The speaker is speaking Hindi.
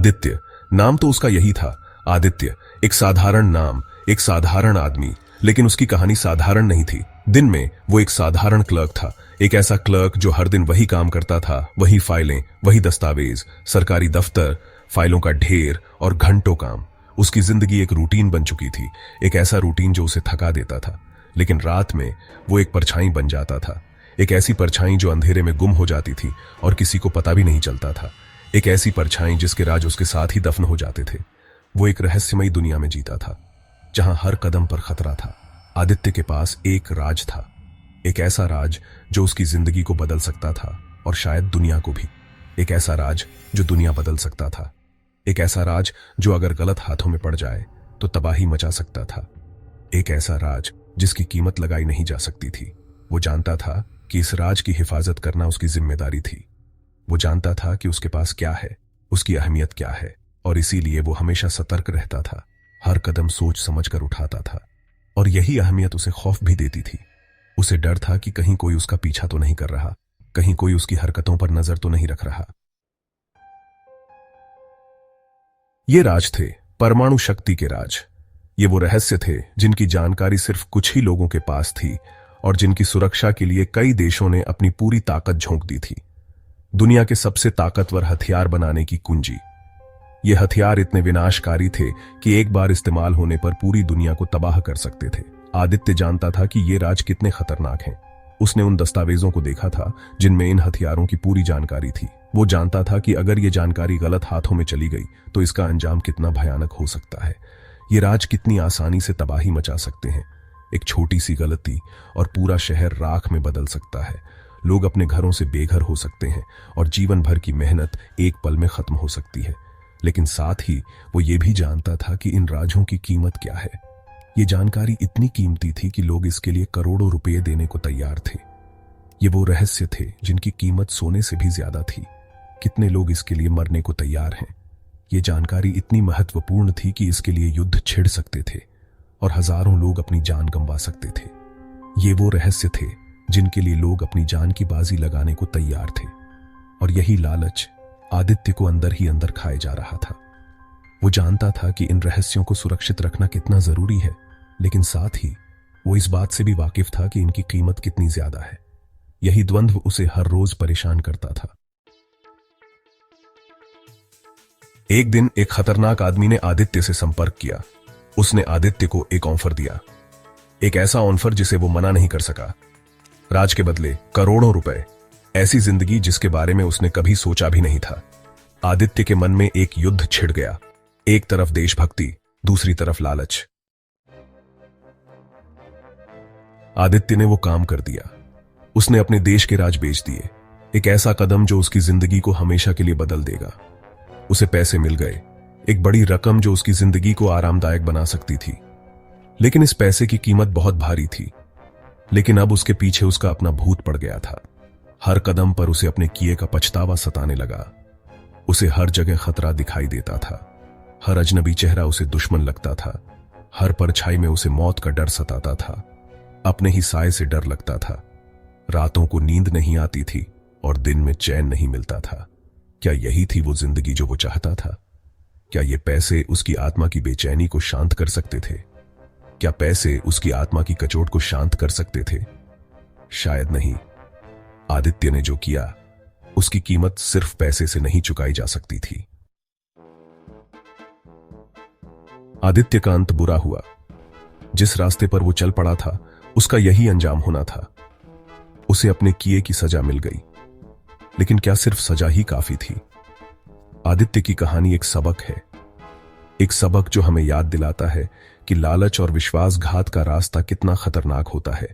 आदित्य, नाम तो उसका यही था, आदित्य। एक साधारण नाम, एक साधारण आदमी, लेकिन उसकी कहानी साधारण नहीं थी। दिन में वो एक साधारण क्लर्क था, एक ऐसा क्लर्क जो हर दिन वही काम करता था, वही फाइलें, वही दस्तावेज, सरकारी दफ्तर, फाइलों का ढेर और घंटों काम। उसकी जिंदगी एक रूटीन बन चुकी थी, एक ऐसा रूटीन जो उसे थका देता था। लेकिन रात में वो एक परछाई बन जाता था, एक ऐसी परछाई जो अंधेरे में गुम हो जाती थी और किसी को पता भी नहीं चलता था, एक ऐसी परछाई जिसके राज उसके साथ ही दफन हो जाते थे। वो एक रहस्यमयी दुनिया में जीता था, जहां हर कदम पर खतरा था। आदित्य के पास एक राज था, एक ऐसा राज जो उसकी जिंदगी को बदल सकता था और शायद दुनिया को भी। एक ऐसा राज जो दुनिया बदल सकता था, एक ऐसा राज जो अगर गलत हाथों में पड़ जाए तो तबाही मचा सकता था, एक ऐसा राज जिसकी कीमत लगाई नहीं जा सकती थी। वो जानता था कि इस राज की हिफाजत करना उसकी जिम्मेदारी थी। वो जानता था कि उसके पास क्या है, उसकी अहमियत क्या है, और इसीलिए वो हमेशा सतर्क रहता था, हर कदम सोच समझ कर उठाता था। और यही अहमियत उसे खौफ भी देती थी। उसे डर था कि कहीं कोई उसका पीछा तो नहीं कर रहा, कहीं कोई उसकी हरकतों पर नजर तो नहीं रख रहा। ये राज थे परमाणु शक्ति के राज। ये वो रहस्य थे जिनकी जानकारी सिर्फ कुछ ही लोगों के पास थी और जिनकी सुरक्षा के लिए कई देशों ने अपनी पूरी ताकत झोंक दी थी। दुनिया के सबसे ताकतवर हथियार बनाने की कुंजी। ये हथियार इतने विनाशकारी थे कि एक बार इस्तेमाल होने पर पूरी दुनिया को तबाह कर सकते थे। आदित्य जानता था कि ये राज कितने खतरनाक हैं। उसने उन दस्तावेजों को देखा था जिनमें इन हथियारों की पूरी जानकारी थी। वो जानता था कि अगर ये जानकारी गलत हाथों में चली गई तो इसका अंजाम कितना भयानक हो सकता है। ये राज कितनी आसानी से तबाही मचा सकते हैं। एक छोटी सी गलती और पूरा शहर राख में बदल सकता है। लोग अपने घरों से बेघर हो सकते हैं और जीवन भर की मेहनत एक पल में खत्म हो सकती है। लेकिन साथ ही वो ये भी जानता था कि इन राजों की कीमत क्या है। ये जानकारी इतनी कीमती थी कि लोग इसके लिए करोड़ों रुपए देने को तैयार थे। ये वो रहस्य थे जिनकी कीमत सोने से भी ज्यादा थी। कितने लोग इसके लिए मरने को तैयार हैं। ये जानकारी इतनी महत्वपूर्ण थी कि इसके लिए युद्ध छिड़ सकते थे और हजारों लोग अपनी जान गंवा सकते थे। ये वो रहस्य थे जिनके लिए लोग अपनी जान की बाजी लगाने को तैयार थे। और यही लालच आदित्य को अंदर ही अंदर खाए जा रहा था। वो जानता था कि इन रहस्यों को सुरक्षित रखना कितना जरूरी है, लेकिन साथ ही वो इस बात से भी वाकिफ था कि इनकी कीमत कितनी ज्यादा है। यही द्वंद्व उसे हर रोज परेशान करता था। एक दिन एक खतरनाक आदमी ने आदित्य से संपर्क किया। उसने आदित्य को एक ऑफर दिया, एक ऐसा ऑफर जिसे वो मना नहीं कर सका। राज के बदले करोड़ों रुपए, ऐसी जिंदगी जिसके बारे में उसने कभी सोचा भी नहीं था। आदित्य के मन में एक युद्ध छिड़ गया। एक तरफ देशभक्ति, दूसरी तरफ लालच। आदित्य ने वो काम कर दिया। उसने अपने देश के राज बेच दिए, एक ऐसा कदम जो उसकी जिंदगी को हमेशा के लिए बदल देगा। उसे पैसे मिल गए, एक बड़ी रकम जो उसकी जिंदगी को आरामदायक बना सकती थी। लेकिन इस पैसे की कीमत बहुत भारी थी। लेकिन अब उसके पीछे उसका अपना भूत पड़ गया था। हर कदम पर उसे अपने किए का पछतावा सताने लगा। उसे हर जगह खतरा दिखाई देता था। हर अजनबी चेहरा उसे दुश्मन लगता था। हर परछाई में उसे मौत का डर सताता था। अपने ही साए से डर लगता था। रातों को नींद नहीं आती थी और दिन में चैन नहीं मिलता था। क्या यही थी वो जिंदगी जो वो चाहता था? क्या ये पैसे उसकी आत्मा की बेचैनी को शांत कर सकते थे? क्या पैसे उसकी आत्मा की कचोट को शांत कर सकते थे? शायद नहीं। आदित्य ने जो किया उसकी कीमत सिर्फ पैसे से नहीं चुकाई जा सकती थी। आदित्य का अंत बुरा हुआ। जिस रास्ते पर वो चल पड़ा था उसका यही अंजाम होना था। उसे अपने किए की सजा मिल गई। लेकिन क्या सिर्फ सजा ही काफी थी? आदित्य की कहानी एक सबक है, एक सबक जो हमें याद दिलाता है कि लालच और विश्वासघात का रास्ता कितना खतरनाक होता है।